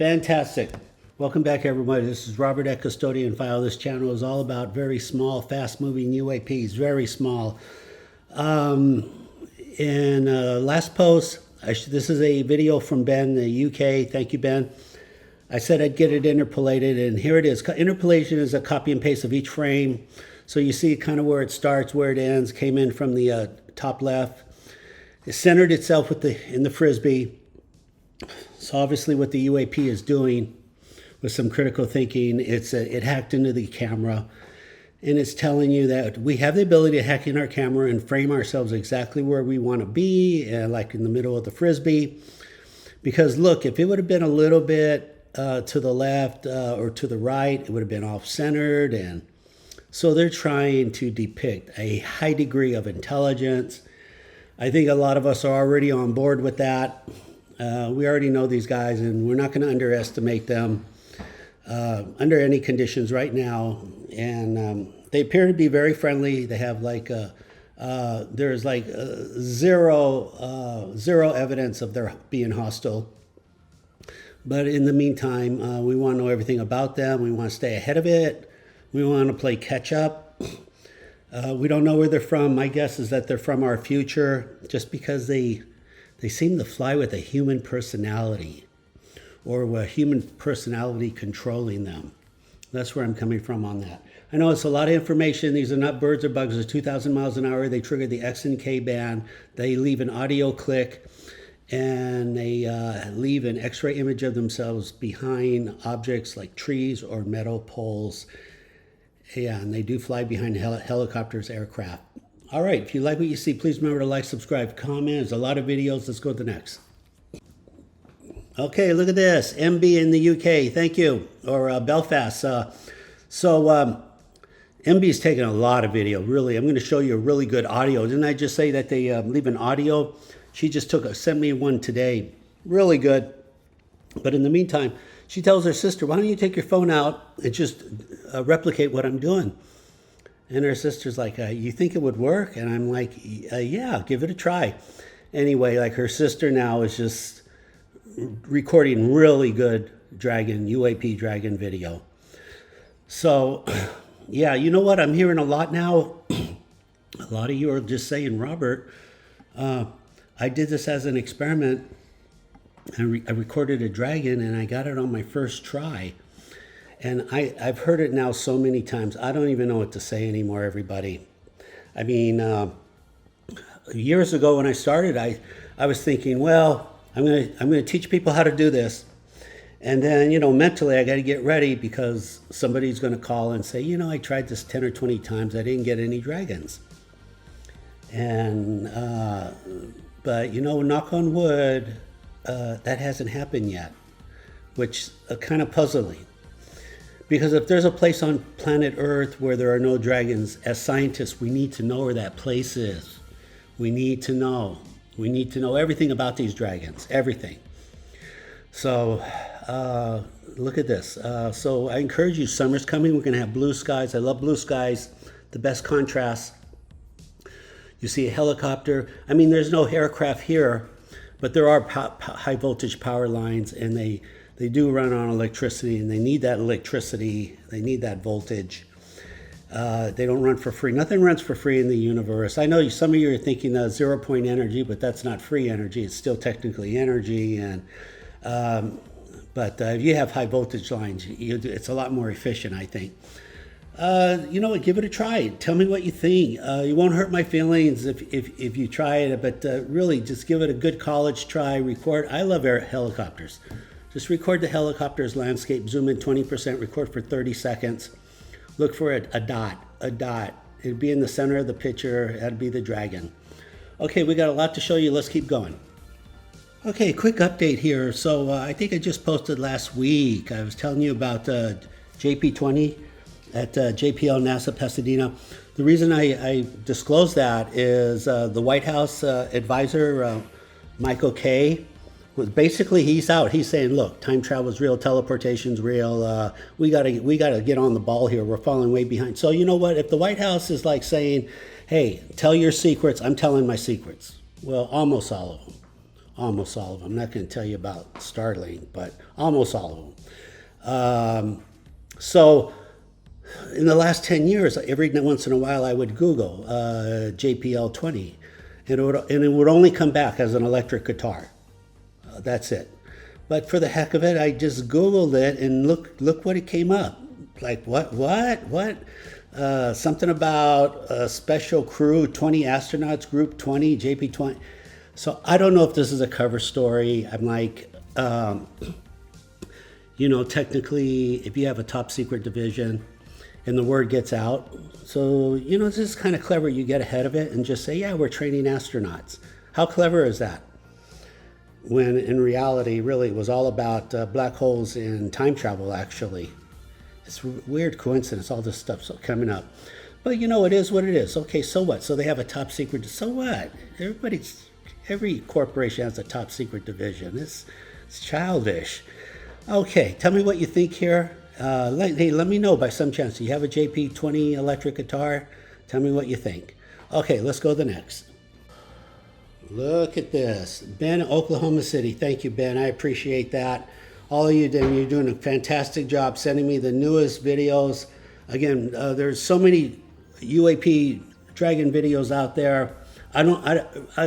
Fantastic. Welcome back, everybody. This is Robert at Custodian File. This channel is all about very small, fast-moving UAPs, very small. Last post, this is a video from Ben, the UK. Thank you, Ben. I said I'd get it interpolated, and here it is. Interpolation is a copy and paste of each frame. So you see kind of where it starts, where it ends, came in from the top left. It centered itself in the Frisbee. So obviously what the UAP is doing with some critical thinking, it hacked into the camera, and it's telling you that we have the ability to hack in our camera and frame ourselves exactly where we want to be, like in the middle of the Frisbee. Because look, if it would have been a little bit to the left or to the right, it would have been off-centered. And so they're trying to depict a high degree of intelligence. I think a lot of us are already on board with that. We already know these guys, and we're not going to underestimate them under any conditions right now. And they appear to be very friendly. They have there's zero evidence of their being hostile. But in the meantime, we want to know everything about them. We want to stay ahead of it. We want to play catch up. We don't know where they're from. My guess is that they're from our future, just because they seem to fly with a human personality, or a human personality controlling them. That's where I'm coming from on that. I know it's a lot of information. These are not birds or bugs. They're 2,000 miles an hour. They trigger the X and K band. They leave an audio click, and they leave an X-ray image of themselves behind objects like trees or metal poles. Yeah, and they do fly behind helicopters, aircraft. All right, if you like what you see, please remember to like, subscribe, comment. There's a lot of videos. Let's go to the next. Okay, look at this. MB in the UK, thank you. Or Belfast. MB's taking a lot of video, really. I'm going to show you a really good audio. Didn't I just say that they leave an audio? She just sent me one today. Really good. But in the meantime, she tells her sister, why don't you take your phone out and just replicate what I'm doing? And her sister's like, you think it would work? And I'm like, yeah, give it a try. Anyway, like her sister now is just recording really good UAP dragon video. So, yeah, you know what? I'm hearing a lot now. A lot of you are just saying, Robert, I did this as an experiment. I recorded a dragon, and I got it on my first try. And I've heard it now so many times. I don't even know what to say anymore, everybody. I mean, years ago when I started, I was thinking, well, I'm gonna teach people how to do this. And then, mentally, I got to get ready because somebody's going to call and say, I tried this 10 or 20 times. I didn't get any dragons. And, but, knock on wood, that hasn't happened yet, which is kind of puzzling. Because if there's a place on planet Earth where there are no dragons, as scientists, we need to know where that place is. We need to know. We need to know everything about these dragons, everything. So look at this. So I encourage you, summer's coming. We're going to have blue skies. I love blue skies, the best contrast. You see a helicopter. I mean, there's no aircraft here, but there are high voltage power lines, and they do run on electricity, and they need that electricity. They need that voltage. They don't run for free. Nothing runs for free in the universe. I know some of you are thinking 0 point energy, but that's not free energy. It's still technically energy. And but if you have high voltage lines, it's a lot more efficient, I think. You know what? Give it a try. Tell me what you think. You won't hurt my feelings if you try it, but really just give it a good college try. Record. I love helicopters. Just record the helicopter's landscape, zoom in 20%, record for 30 seconds. Look for a dot. It'd be in the center of the picture. That'd be the dragon. Okay, we got a lot to show you. Let's keep going. Okay, quick update here. So I think I just posted last week. I was telling you about JP20 at JPL NASA Pasadena. The reason I disclosed that is the White House advisor, Michael Kay, basically he's out. He's saying, look, time travel is real, teleportation's real. We gotta get on the ball here. We're falling way behind. So you know what? If the White House is like saying, hey, tell your secrets, I'm telling my secrets. Well, almost all of them. Almost all of them. I'm not going to tell you about Starlink, but almost all of them. So in the last 10 years, every once in a while I would Google JPL 20, and it would only come back as an electric guitar. That's it. But for the heck of it, I just Googled it, and look what it came up. Like, what? Something about a special crew, 20 astronauts, group 20, JP20. So I don't know if this is a cover story. I'm like, technically, if you have a top secret division and the word gets out, so, this is kind of clever. You get ahead of it and just say, yeah, we're training astronauts. How clever is that? When in reality, really, it was all about black holes and time travel, actually. It's a weird coincidence, all this stuff's coming up. But it is what it is. Okay, so what? So they have a top secret. So what? Every corporation has a top secret division. It's childish. Okay, tell me what you think here. Let me know by some chance. Do you have a JP20 electric guitar? Tell me what you think. Okay, let's go to the next. Look at this. Ben, Oklahoma City. Thank you, Ben. I appreciate that. All of you, you're doing a fantastic job sending me the newest videos. Again, there's so many UAP Dragon videos out there. I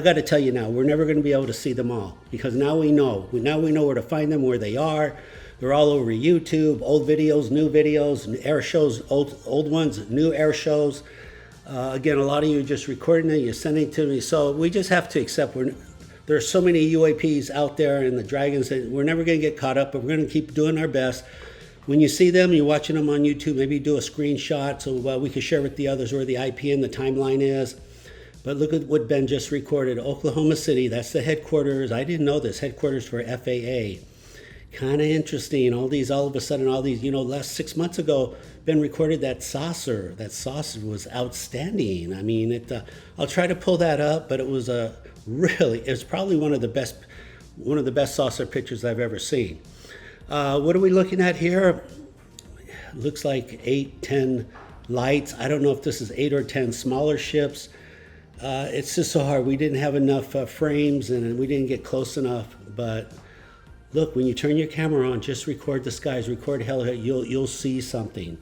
got to tell you now, we're never going to be able to see them all, because now we know. Now we know where to find them, where they are. They're all over YouTube, old videos, new videos, air shows, old ones, new air shows. Again, a lot of you are just recording it, you're sending it to me. So we just have to accept there are so many UAPs out there and the Dragons that we're never going to get caught up, but we're going to keep doing our best. When you see them, you're watching them on YouTube, maybe do a screenshot so we can share with the others where the IP and the timeline is. But look at what Ben just recorded. Oklahoma City, that's the headquarters. I didn't know this, headquarters for FAA. Kind of interesting. All of a sudden, last 6 months ago, Ben recorded that saucer. That saucer was outstanding. I mean, I'll try to pull that up, but it was probably one of the best saucer pictures I've ever seen. What are we looking at here? Looks like 8, 10 lights. I don't know if this is 8 or 10 smaller ships. It's just so hard. We didn't have enough frames, and we didn't get close enough. But look, when you turn your camera on, just record the skies, record hell, you'll see something.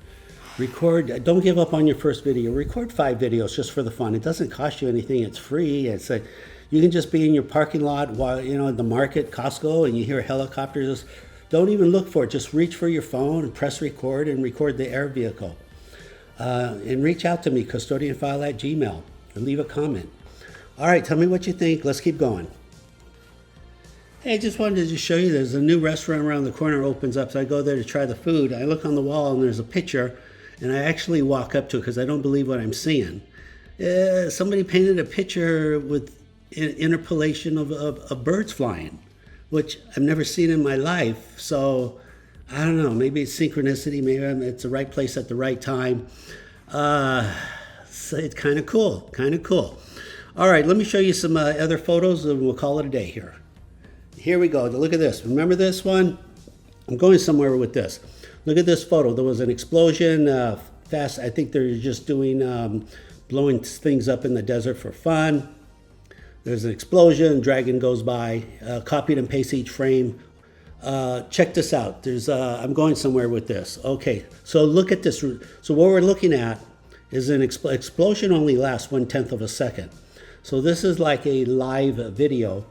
Record. Don't give up on your first video. Record 5 videos just for the fun. It doesn't cost you anything. It's free. It's like you can just be in your parking lot while at the market, Costco, and you hear helicopters. Don't even look for it. Just reach for your phone and press record and record the air vehicle. And reach out to me, custodianfile@gmail, and leave a comment. All right, tell me what you think. Let's keep going. Hey, I just wanted to show you there's a new restaurant around the corner opens up. So I go there to try the food. I look on the wall and there's a picture, and I actually walk up to it because I don't believe what I'm seeing. Somebody painted a picture with interpolation of birds flying, which I've never seen in my life. So I don't know, maybe it's synchronicity, maybe it's the right place at the right time. So it's kind of cool. All right, let me show you some other photos and we'll call it a day here. Here we go. Look at this. Remember this one? I'm going somewhere with this. Look at this photo. There was an explosion. Fast. I think they're just doing blowing things up in the desert for fun. There's an explosion. Dragon goes by. Copied and paste each frame. Check this out. I'm going somewhere with this. Okay. So look at this. So what we're looking at is an explosion only lasts 1/10 of a second. So this is like a live video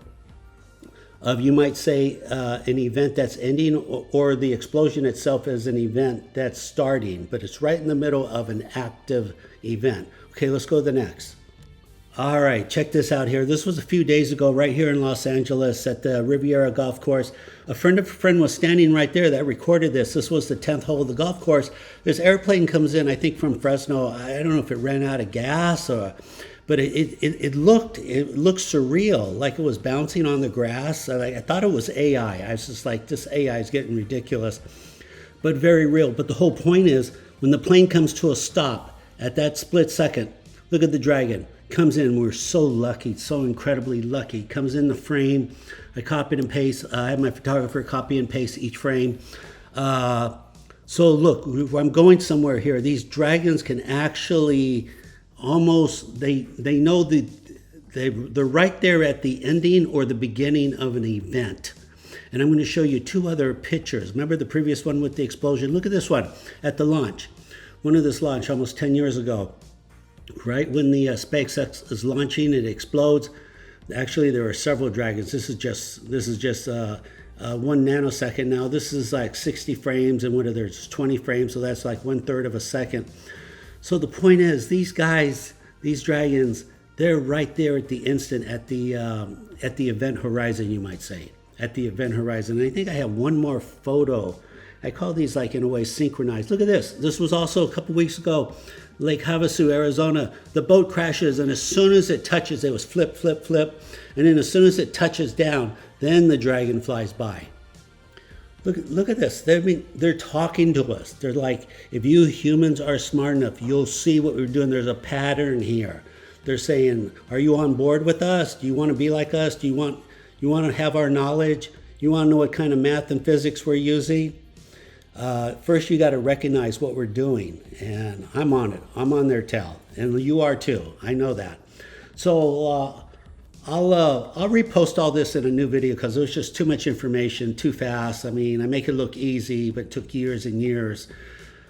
of, you might say, an event that's ending, or the explosion itself is an event that's starting, but it's right in the middle of an active event. Okay, let's go to the next. All right, check this out here. This was a few days ago right here in Los Angeles at the Rivera golf course. A friend of a friend was standing right there that recorded this. This was the 10th hole of the golf course. This airplane comes in, I think from Fresno. I don't know if it ran out of gas but it looked surreal, like it was bouncing on the grass. I thought it was AI. I was just like, this AI is getting ridiculous, but very real. But the whole point is, when the plane comes to a stop at that split second, look at the Dragon. Comes in. We're so lucky, so incredibly lucky. Comes in the frame. I copied and paste. I have my photographer copy and paste each frame. So look, I'm going somewhere here. These Dragons can actually almost, they know They're right there at the ending or the beginning of an event. And I'm going to show you two other pictures. Remember the previous one with the explosion? Look at this one at the launch. One of this launch almost 10 years ago. Right when the SpaceX is launching, it explodes. Actually, there are several dragons. This is just 1 nanosecond. Now this is like 60 frames, and what are there's 20 frames, so that's like 1/3 of a second. So the point is, these guys, these dragons, they're right there at the instant, at the event horizon, you might say, at the event horizon. And I think I have one more photo. I call these, like, in a way, synchronized. Look at this. This was also a couple weeks ago, Lake Havasu, Arizona. The boat crashes, and as soon as it touches, it was flip, flip, flip. And then as soon as it touches down, then the dragon flies by. Look at this. They're talking to us. They're like, if you humans are smart enough, you'll see what we're doing. There's a pattern here. They're saying, are you on board with us? Do you want to be like us? Do you want to have our knowledge? You want to know what kind of math and physics we're using? First, you got to recognize what we're doing, and I'm on it. I'm on their tail, and you are too. I know that. So I'll repost all this in a new video because there's just too much information, too fast. I mean, I make it look easy, but it took years and years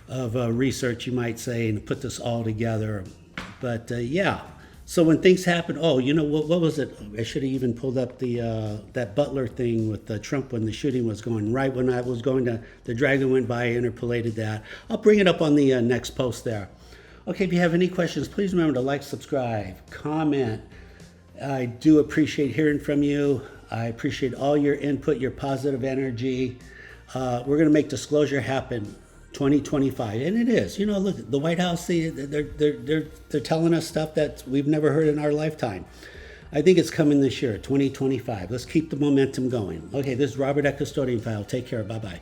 of research, you might say, and to put this all together. But yeah. So when things happen, oh, you know, what was it? I should have even pulled up that Butler thing with Trump when the shooting was going. Right when I was going to, the dragon went by, interpolated that. I'll bring it up on the next post there. Okay, if you have any questions, please remember to like, subscribe, comment. I do appreciate hearing from you. I appreciate all your input, your positive energy. We're going to make disclosure happen 2025, and it is. You know, look, the White House, they're telling us stuff that we've never heard in our lifetime. I think it's coming this year, 2025. Let's keep the momentum going. Okay, this is Robert at Custodian File. Take care. Bye-bye.